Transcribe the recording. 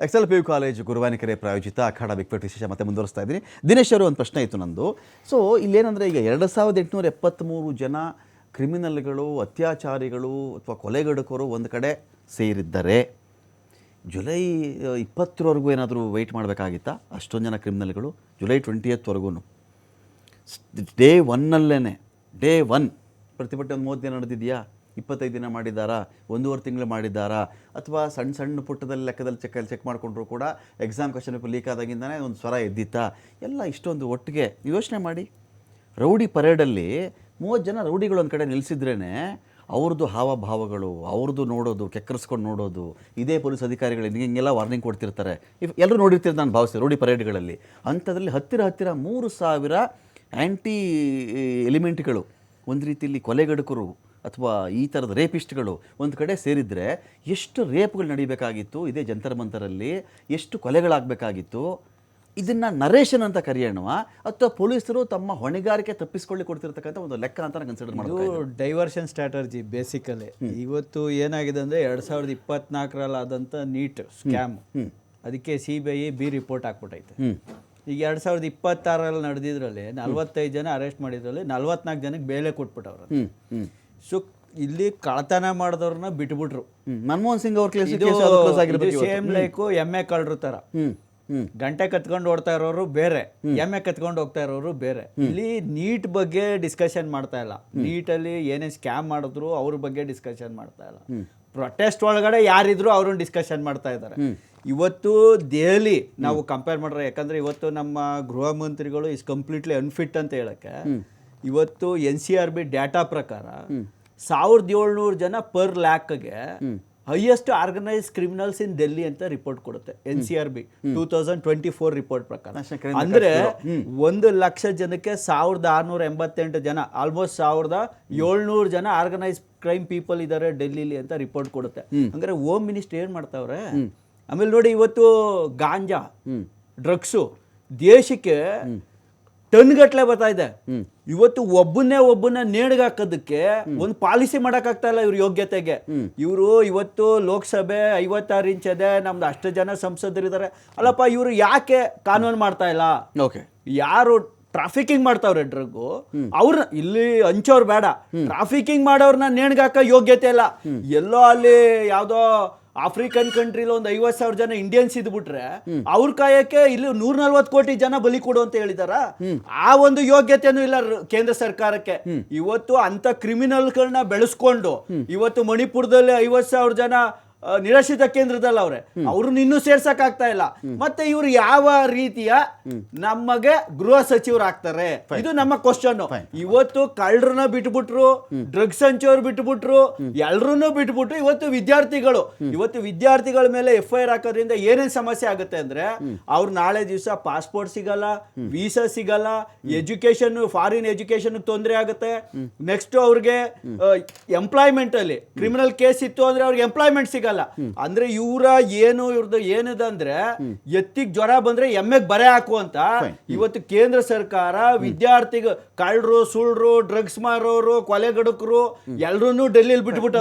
Excel P U college ಗುರುವಾನಿಕೆರೆ ಪ್ರಾಯೋಜಿತ ಅಖಾಡ big fight ವಿಶೇಷ ಮತ್ತೆ ಮುಂದುವರಿಸ್ತಾ ಇದ್ದೀನಿ. ದಿನೇಶ್ ಅವರು ಒಂದು ಪ್ರಶ್ನೆ ಇತ್ತು ನಂದು. ಸೊ ಇಲ್ಲೇನಂದರೆ ಈಗ 2873 ಜನ ಕ್ರಿಮಿನಲ್ಗಳು, ಅತ್ಯಾಚಾರಿಗಳು ಅಥವಾ ಕೊಲೆಗಡುಕರು ಒಂದು ಕಡೆ ಸೇರಿದ್ದಾರೆ. ಜುಲೈ 20ವರೆಗೂ ಏನಾದರೂ ವೆಯ್ಟ್ ಮಾಡಬೇಕಾಗಿತ್ತಾ? ಅಷ್ಟೊಂದು ಜನ ಕ್ರಿಮಿನಲ್ಗಳು ಜುಲೈ 20ವರೆಗೂ ಡೇ ಒನ್ ಪ್ರತಿಭಟನೆ ಒಂದು 30 ದಿನ ನಡೆದಿದೆಯಾ, 25 ದಿನ ಮಾಡಿದ್ದಾರಾ, 1.5 ತಿಂಗಳು ಮಾಡಿದ್ದಾರಾ, ಅಥವಾ ಸಣ್ಣ ಪುಟ್ಟದಲ್ಲಿ ಲೆಕ್ಕದಲ್ಲಿ ಚೆಕ್ ಮಾಡಿಕೊಂಡ್ರು ಕೂಡ ಎಕ್ಸಾಮ್ ಕ್ವಶನ್ ಪೇಪರ್ ಲೀಕ್ ಆದಾಗಿಂದನೇ ಒಂದು ಸ್ವರ ಎದ್ದಿತ್ತಾ? ಎಲ್ಲ ಇಷ್ಟೊಂದು ಒಟ್ಟಿಗೆ ಯೋಚನೆ ಮಾಡಿ. ರೌಡಿ ಪರೇಡಲ್ಲಿ 30 ಜನ ರೌಡಿಗಳು ಒಂದು ಕಡೆ ನಿಲ್ಲಿಸಿದ್ರೇ ಅವ್ರದ್ದು ಹಾವಭಾವಗಳು, ಅವ್ರದ್ದು ನೋಡೋದು, ಕೆಕ್ಕರಿಸ್ಕೊಂಡು ನೋಡೋದು, ಇದೇ ಪೊಲೀಸ್ ಅಧಿಕಾರಿಗಳು ಹಿಂಗೆಲ್ಲ ವಾರ್ನಿಂಗ್ ಕೊಡ್ತಿರ್ತಾರೆ. ಎಲ್ಲರೂ ನೋಡಿರ್ತೀರಿ ನಾನು ಭಾವಿಸ್ತೀನಿ ರೌಡಿ ಪರೇಡ್ಗಳಲ್ಲಿ. ಅಂಥದ್ರಲ್ಲಿ ಹತ್ತಿರ 3000 ಆ್ಯಂಟಿ ಎಲಿಮೆಂಟ್ಗಳು, ಒಂದು ರೀತಿಯಲ್ಲಿ ಕೊಲೆಗಡುಕರು ಅಥವಾ ಈ ಥರದ ರೇಪಿಸ್ಟ್ಗಳು ಒಂದು ಕಡೆ ಸೇರಿದರೆ ಎಷ್ಟು ರೇಪ್ಗಳು ನಡೀಬೇಕಾಗಿತ್ತು ಇದೇ ಜಂತರ್ ಮಂತರಲ್ಲಿ, ಎಷ್ಟು ಕೊಲೆಗಳಾಗಬೇಕಾಗಿತ್ತು. ಇದನ್ನು ನರೇಷನ್ ಅಂತ ಕರೆಯೋಣವ ಅಥವಾ ಪೊಲೀಸರು ತಮ್ಮ ಹೊಣೆಗಾರಿಕೆ ತಪ್ಪಿಸ್ಕೊಳ್ಳಿ ಕೊಡ್ತಿರ್ತಕ್ಕಂಥ ಒಂದು ಲೆಕ್ಕ ಅಂತ ಕನ್ಸಿಡರ್ ಮಾಡೋದು? Diversion strategy basically. ಇವತ್ತು ಏನಾಗಿದೆ ಅಂದರೆ 2024ರಲ್ಲಿ ಆದಂಥ ನೀಟ್ ಸ್ಕ್ಯಾಮ್, ಅದಕ್ಕೆ CBI ಬಿ ರಿಪೋರ್ಟ್ ಹಾಕ್ಬಿಟ್ಟೈತೆ. ಈಗ 2026ರಲ್ಲಿ ನಡೆದಿದ್ರಲ್ಲಿ 45 ಜನ ಅರೆಸ್ಟ್ ಮಾಡಿದ್ರಲ್ಲಿ 44 ಜನಕ್ಕೆ ಬೇಲೆ ಕೊಟ್ಬಿಟ್ಟವ್ರು. ಸೊ ಇಲ್ಲಿ ಕಳ್ತನ ಮಾಡಿದವ್ರನ್ನ ಬಿಟ್ಬಿಟ್ರು. ಮನಮೋಹನ್ ಸಿಂಗ್ ಅವ್ರ ಸೇಮ್ ಲೈಕು ಎಮ್ಮೆ ಕಳ್ರು ಥರ. ಗಂಟೆ ಕತ್ಕೊಂಡು ಓಡ್ತಾ ಇರೋರು ಬೇರೆ, ಎಮ್ಮೆ ಕತ್ಕೊಂಡು ಹೋಗ್ತಾ ಇರೋರು ಬೇರೆ. ಇಲ್ಲಿ ನೀಟ್ ಬಗ್ಗೆ ಡಿಸ್ಕಷನ್ ಮಾಡ್ತಾ ಇಲ್ಲ. ನೀಟಲ್ಲಿ ಏನೇ ಸ್ಕ್ಯಾಮ್ ಮಾಡಿದ್ರು ಅವ್ರ ಬಗ್ಗೆ ಡಿಸ್ಕಷನ್ ಮಾಡ್ತಾ ಇಲ್ಲ. ಪ್ರೊಟೆಸ್ಟ್ ಒಳಗಡೆ ಯಾರಿದ್ರು ಅವ್ರನ್ನ ಡಿಸ್ಕಷನ್ ಮಾಡ್ತಾ ಇದ್ದಾರೆ. ಇವತ್ತು ದೆಹಲಿ ನಾವು ಕಂಪೇರ್ ಮಾಡ್ರೆ, ಯಾಕಂದ್ರೆ ಇವತ್ತು ನಮ್ಮ ಗೃಹ ಮಂತ್ರಿಗಳು ಇಸ್ ಕಂಪ್ಲೀಟ್ಲಿ ಅನ್ಫಿಟ್ ಅಂತ ಹೇಳಕ್ಕೆ. ಇವತ್ತು NCRB ಡೇಟಾ ಪ್ರಕಾರ 1700 ಜನ ಪರ್ ಲ್ಯಾಕ್ಗೆ ಹೈಯೆಸ್ಟ್ ಆರ್ಗನೈಸ್ ಕ್ರಿಮಿನಲ್ಸ್ ಇನ್ ಡೆಲ್ಲಿ ಅಂತ ರಿಪೋರ್ಟ್ ಕೊಡುತ್ತೆ NCRB 2024 ರಿಪೋರ್ಟ್ ಪ್ರಕಾರ. ಅಂದ್ರೆ 1,00,000 ಜನಕ್ಕೆ 1688 ಜನ, ಆಲ್ಮೋಸ್ಟ್ 1700 ಜನ ಆರ್ಗನೈಸ್ ಕ್ರೈಮ್ ಪೀಪಲ್ ಇದ್ದಾರೆ ಡೆಲ್ಲಿಲಿ ಅಂತ ರಿಪೋರ್ಟ್ ಕೊಡುತ್ತೆ. ಅಂದ್ರೆ ಹೋಮ್ ಮಿನಿಸ್ಟರ್ ಏನ್ ಮಾಡ್ತಾವ್ರೆ? ಆಮೇಲೆ ನೋಡಿ, ಇವತ್ತು ಗಾಂಜಾ ಡ್ರಗ್ಸು ದೇಶಕ್ಕೆ ಟನ್ ಗಟ್ಲೆ ಬರ್ತಾ ಇದೆ. ಇವತ್ತು ಒಬ್ಬನ್ನ ನೇಣಿಗಾಕೋದಕ್ಕೆ ಒಂದು ಪಾಲಿಸಿ ಮಾಡಕ್ಕಾಗ್ತಾ ಇಲ್ಲ ಇವ್ರ ಯೋಗ್ಯತೆಗೆ. ಇವರು ಇವತ್ತು ಲೋಕಸಭೆ 56 ಇಂಚ್ ಇದೆ, ನಮ್ದು ಅಷ್ಟು ಜನ ಸಂಸದರಿದ್ದಾರೆ. ಅಲ್ಲಪ್ಪ, ಇವರು ಯಾಕೆ ಕಾನೂನು ಮಾಡ್ತಾ ಇಲ್ಲ? ಯಾರು ಟ್ರಾಫಿಕಿಂಗ್ ಮಾಡ್ತಾವ್ರೆ ಡ್ರಗ್ಗು, ಅವ್ರನ್ನ ಇಲ್ಲಿ ಹಂಚೋರು ಬೇಡ, ಟ್ರಾಫಿಕಿಂಗ್ ಮಾಡೋರ್ನ ನೇಣಿಗಾಕ ಯೋಗ್ಯತೆ ಇಲ್ಲ. ಎಲ್ಲೋ ಅಲ್ಲಿ ಯಾವ್ದೋ ಆಫ್ರಿಕನ್ ಕಂಟ್ರಿಲಿ ಒಂದು 50,000 ಜನ ಇಂಡಿಯನ್ಸ್ ಇದ್ಬಿಟ್ರೆ ಅವ್ರ ಕಾಯಕ್ಕೆ ಇಲ್ಲಿ 140 ಕೋಟಿ ಜನ ಬಲಿ ಕೊಡು ಅಂತ ಹೇಳಿದಾರ? ಆ ಒಂದು ಯೋಗ್ಯತೆನೂ ಇಲ್ಲ ಕೇಂದ್ರ ಸರ್ಕಾರಕ್ಕೆ. ಇವತ್ತು ಅಂತ ಕ್ರಿಮಿನಲ್ಗಳನ್ನ ಬೆಳೆಸ್ಕೊಂಡು ಇವತ್ತು ಮಣಿಪುರದಲ್ಲಿ 50,000 ಜನ ನಿರಾಶ್ರಿತ ಕೇಂದ್ರದಲ್ಲಿ ಅವ್ರನ್ನ ಇನ್ನೂ ಸೇರ್ಸಕ್ ಆಗ್ತಾ ಇಲ್ಲ. ಮತ್ತೆ ಇವ್ರು ಯಾವ ರೀತಿಯ ನಮಗೆ ಗೃಹ ಸಚಿವರು ಆಗ್ತಾರೆ? ಇದು ನಮ್ಮ ಕ್ವಶನ್. ಇವತ್ತು ಕಳ್ಳರನ್ನ ಬಿಟ್ಬಿಟ್ರು, ಡ್ರಗ್ಸ್ ಹಂಚೋರು ಬಿಟ್ಬಿಟ್ರು, ಎಲ್ರನ್ನೂ ಬಿಟ್ಬಿಟ್ರು. ಇವತ್ತು ವಿದ್ಯಾರ್ಥಿಗಳ ಮೇಲೆ FIR ಹಾಕೋದ್ರಿಂದ ಏನೇನ್ ಸಮಸ್ಯೆ ಆಗುತ್ತೆ ಅಂದ್ರೆ, ಅವ್ರು ನಾಳೆ ದಿವಸ ಪಾಸ್ಪೋರ್ಟ್ ಸಿಗಲ್ಲ, ವೀಸಾ ಸಿಗಲ್ಲ, ಎಜುಕೇಶನ್, ಫಾರಿನ್ ಎಜುಕೇಶನ್ ತೊಂದರೆ ಆಗುತ್ತೆ. ನೆಕ್ಸ್ಟ್ ಅವ್ರಿಗೆ ಎಂಪ್ಲಾಯ್ಮೆಂಟ್ ಅಲ್ಲಿ ಕ್ರಿಮಿನಲ್ ಕೇಸ್ ಇತ್ತು ಅಂದ್ರೆ ಅವ್ರಿಗೆ ಎಂಪ್ಲಾಯ್ಮೆಂಟ್ ಸಿಗಲ್ಲ. ಅಂದ್ರೆ ಇವ್ರದ್ದು ಏನಿದೆ ಎತ್ತಿಗೆ ಜ್ವರ ಬಂದ್ರೆ ಎಮ್ಮೆಗೆ ಬರೆ ಹಾಕು ಅಂತ ಇವತ್ತು ಕೇಂದ್ರ ಸರ್ಕಾರ ಕಳ್ಳರು, ಸುಳ್ರು, ಡ್ರಗ್ಸ್ ಮಾರೋರು, ಕೊಲೆಗಡುಕರು ಎಲ್ರನ್ನೂ ಡೆಲ್ಲಿಲಿ ಬಿಟ್ಬಿಟ್ಟು